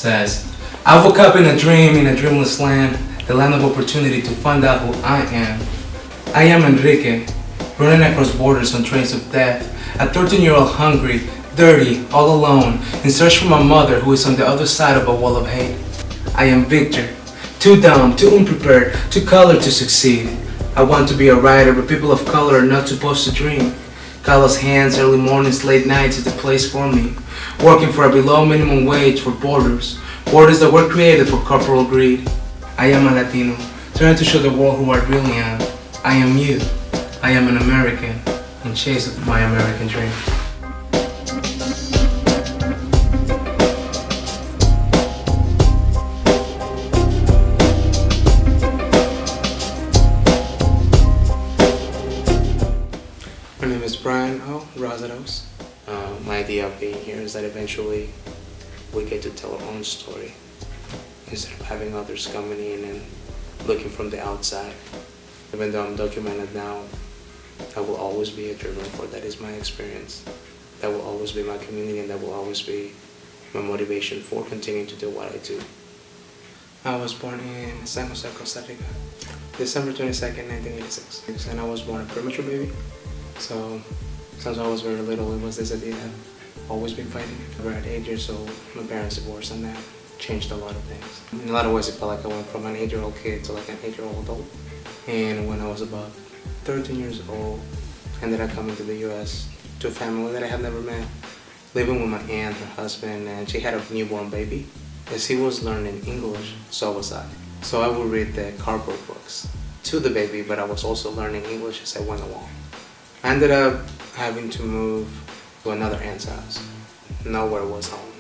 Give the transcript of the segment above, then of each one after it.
says, I woke up in a dream, in a dreamless land, the land of opportunity to find out who I am. I am Enrique, running across borders on trains of death, a 13-year-old hungry, dirty, all alone, in search for my mother who is on the other side of a wall of hate. I am Victor, too dumb, too unprepared, too colored to succeed. I want to be a writer, but people of color are not supposed to dream. Callous hands, early mornings, late nights is the place for me. Working for a below minimum wage for borders that were created for corporal greed. I am a Latino, trying to show the world who I really am. I am you. I am an American, in chase of my American dream. My name is Bryan, Rojas. My idea of being here is that eventually we get to tell our own story instead of having others coming in and looking from the outside. Even though I'm documented now, I will always be a dreamer, for that is my experience. That will always be my community, and that will always be my motivation for continuing to do what I do. I was born in San Jose, Costa Rica, December 22nd, 1986. And I was born a premature baby. So since I was very little, it was this idea I've always been fighting. At 8 years old, my parents divorced, and that changed a lot of things. In a lot of ways, it felt like I went from an 8-year-old kid to like an 8-year-old adult. And when I was about 13 years old, I ended up coming to the US to a family that I had never met, living with my aunt, her husband, and she had a newborn baby. As he was learning English, so was I. So I would read the cardboard books to the baby, but I was also learning English as I went along. I ended up having to move to another aunt's house. Nowhere was home.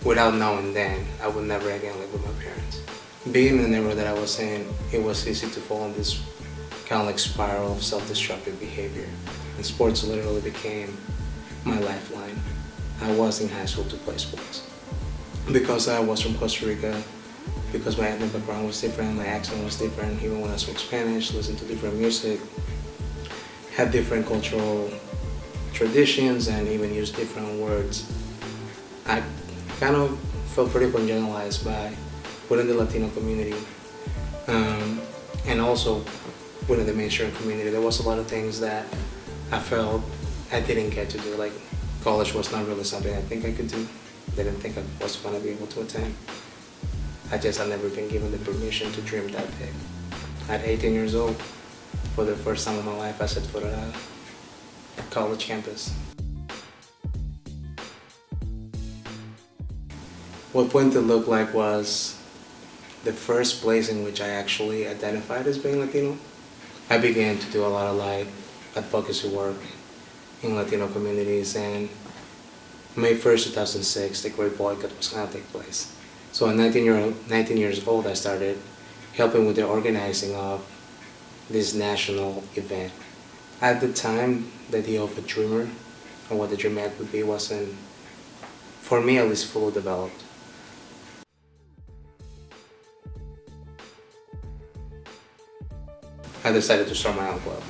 Without knowing then, I would never again live with my parents. Being in the neighborhood that I was in, it was easy to fall in this kind of like spiral of self-destructive behavior. And sports literally became my lifeline. I was in high school to play sports. Because I was from Costa Rica, because my ethnic background was different, my accent was different, even when I spoke Spanish, listened to different music, had different cultural traditions, and even used different words. I kind of felt pretty marginalized within the Latino community, and also within the mainstream community. There was a lot of things that I felt I didn't get to do. Like college was not really something I think I could do. Didn't think I was going to be able to attend. I just had never been given the permission to dream that big. At 18 years old, for the first time in my life, I set foot on a college campus. What Puente looked like was the first place in which I actually identified as being Latino. I began to do a lot of like advocacy work in Latino communities, and May 1st, 2006, the Great Boycott was going to take place. So at 19 years old, I started helping with the organizing of this national event. At the time, the idea of a dreamer and what the dream act would be wasn't, for me at least, fully developed. I decided to start my own club,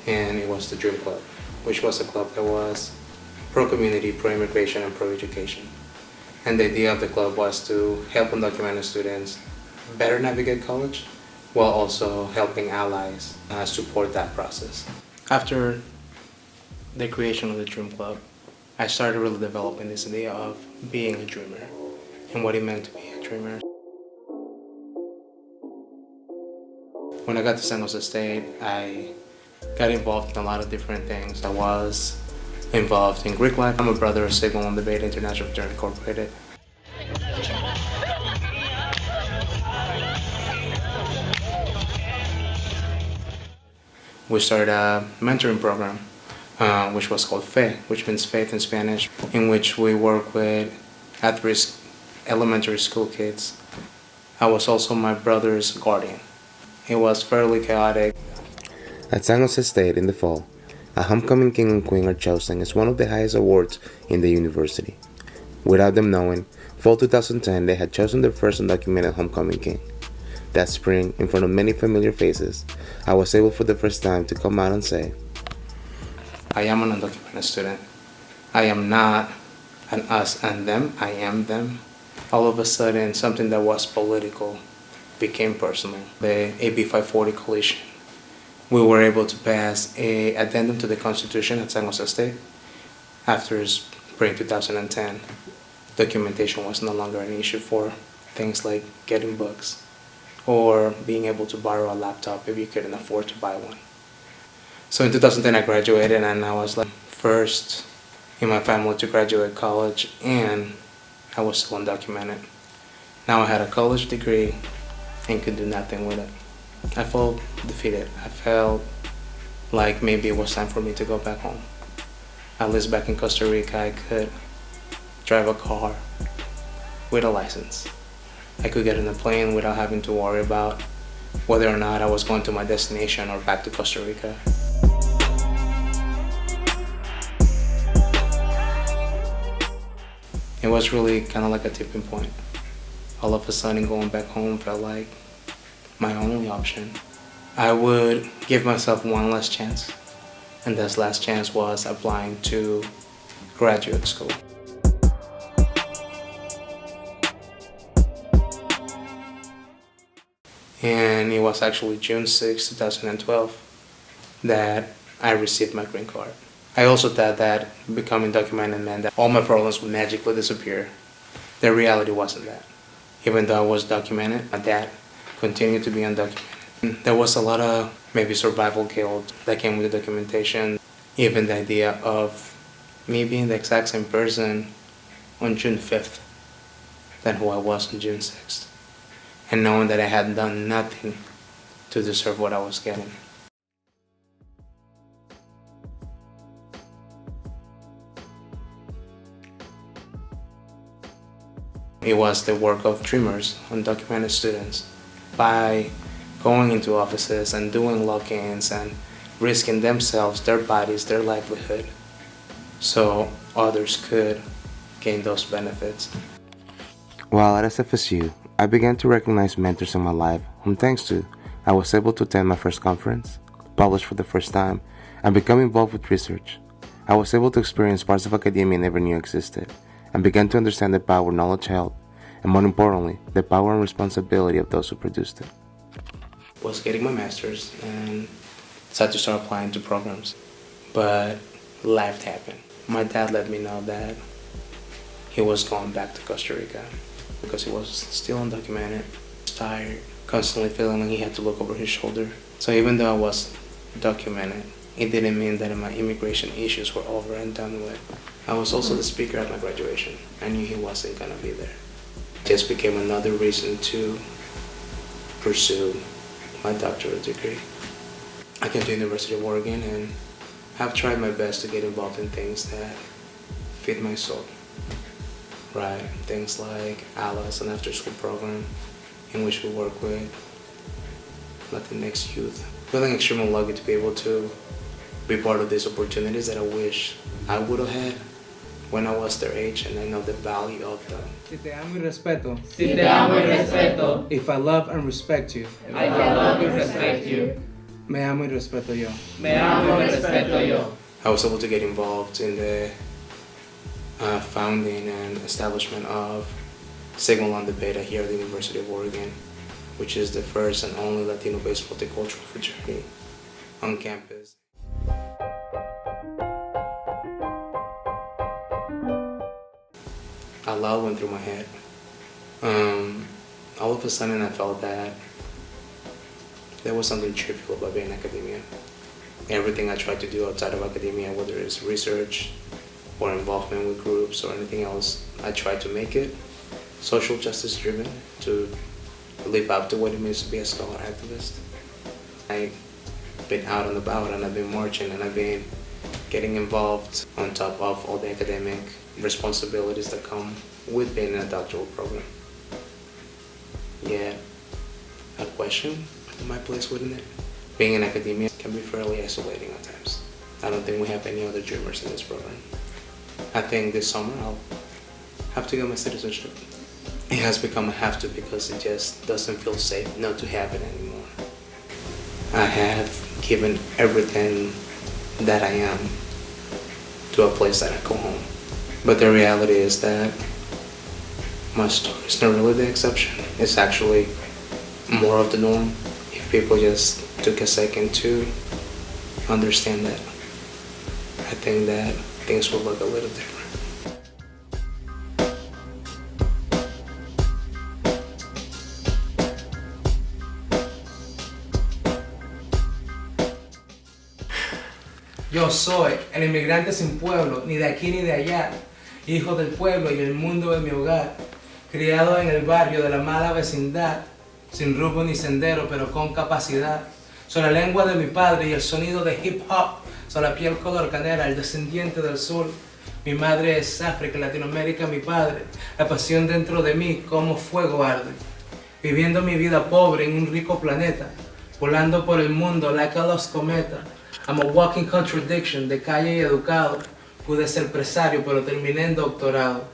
and it was the Dream Club, which was a club that was pro-community, pro-immigration, and pro-education. And the idea of the club was to help undocumented students better navigate college, while also helping allies support that process. After the creation of the Dream Club, I started really developing this idea of being a dreamer and what it meant to be a dreamer. When I got to San Jose State, I got involved in a lot of different things. I was involved in Greek life. I'm a brother of Signal and Debate International Fraternity Incorporated. We started a mentoring program, which was called FE, which means faith in Spanish, in which we work with at-risk elementary school kids. I was also my brother's guardian. It was fairly chaotic. At San Jose State in the fall, a homecoming king and queen are chosen as one of the highest awards in the university. Without them knowing, fall 2010 they had chosen their first undocumented homecoming king. That spring, in front of many familiar faces, I was able for the first time to come out and say, I am an undocumented student. I am not an us and them, I am them. all of a sudden something that was political became personal. The AB 540 coalition. We were able to pass a addendum to the Constitution at San Jose State after spring 2010. Documentation was no longer an issue for things like getting books or being able to borrow a laptop if you couldn't afford to buy one. So in 2010 I graduated, and I was like first in my family to graduate college, and I was still undocumented. Now I had a college degree and could do nothing with it. I felt defeated. I felt like maybe it was time for me to go back home. At least back in Costa Rica I could drive a car with a license. I could get in a plane without having to worry about whether or not I was going to my destination or back to Costa Rica. It was really kind of like a tipping point. All of a sudden going back home felt like my only option. I would give myself one last chance, and this last chance was applying to graduate school. And it was actually June 6, 2012 that I received my green card. I also thought that becoming documented meant that all my problems would magically disappear. The reality wasn't that. Even though I was documented, my dad continued to be undocumented. There was a lot of maybe survival guilt that came with the documentation. Even the idea of me being the exact same person on June 5th than who I was on June 6th. And knowing that I had done nothing to deserve what I was getting. It was the work of dreamers, undocumented students, by going into offices and doing lock-ins and risking themselves, their bodies, their livelihood, so others could gain those benefits. While at SFSU, I began to recognize mentors in my life whom, thanks to, I was able to attend my first conference, publish for the first time, and become involved with research. I was able to experience parts of academia I never knew existed, and began to understand the power knowledge held, and more importantly, the power and responsibility of those who produced it. Was getting my master's and decided to start applying to programs, but life happened. My dad let me know that he was going back to Costa Rica because he was still undocumented, tired, constantly feeling like he had to look over his shoulder. So even though I was documented, it didn't mean that my immigration issues were over and done with. I was also the speaker at my graduation. I knew he wasn't gonna be there. It just became another reason to pursue my doctorate degree. I came to University of Oregon and have tried my best to get involved in things that fit my soul. Right, things like ALAS, an after-school program in which we work with Latinx youth. Feeling extremely lucky to be able to be part of these opportunities that I wish I would have had when I was their age, and I know the value of them. Si te amo y respeto. Si te amo y respeto. If I love and respect you. If I love and respect you. Me amo y respeto yo. Me amo y respeto yo. I was able to get involved in the founding and establishment of Sigma Lambda Beta here at the University of Oregon, which is the first and only Latino-based multicultural fraternity on campus. A lot went through my head. All of a sudden I felt that there was something trivial about being in academia. Everything I tried to do outside of academia, whether it's research or involvement with groups or anything else, I tried to make it social justice driven, to live up to what it means to be a scholar activist. I've been out and about, and I've been marching, and I've been getting involved on top of all the academic responsibilities that come with being in a doctoral program. Yet, I question my place within it. Being in academia can be fairly isolating at times. I don't think we have any other dreamers in this program. I think this summer I'll have to get my citizenship. It has become a have to because it just doesn't feel safe not to have it anymore. I have given everything that I am to a place that I call home. But the reality is that my story is not really the exception. It's actually more of the norm if people just took a second to understand that. I think that things will look a little different. Yo soy el inmigrante sin pueblo, ni de aquí ni de allá, hijo del pueblo y el mundo de mi hogar, criado en el barrio de la mala vecindad, sin rumbo ni sendero, pero con capacidad. Soy la lengua de mi padre y el sonido de hip hop, soy la piel color canela, el descendiente del sur. Mi madre es África, Latinoamérica mi padre, la pasión dentro de mí como fuego arde. Viviendo mi vida pobre en un rico planeta, volando por el mundo like a lost cometa. I'm a walking contradiction, de calle y educado. Pude ser empresario, pero terminé en doctorado.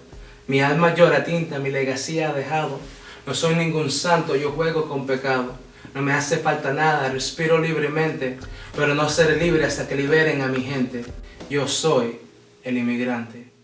Mi alma llora tinta, mi legacía ha dejado. No soy ningún santo, yo juego con pecado. No me hace falta nada, respiro libremente, pero no seré libre hasta que liberen a mi gente. Yo soy el inmigrante.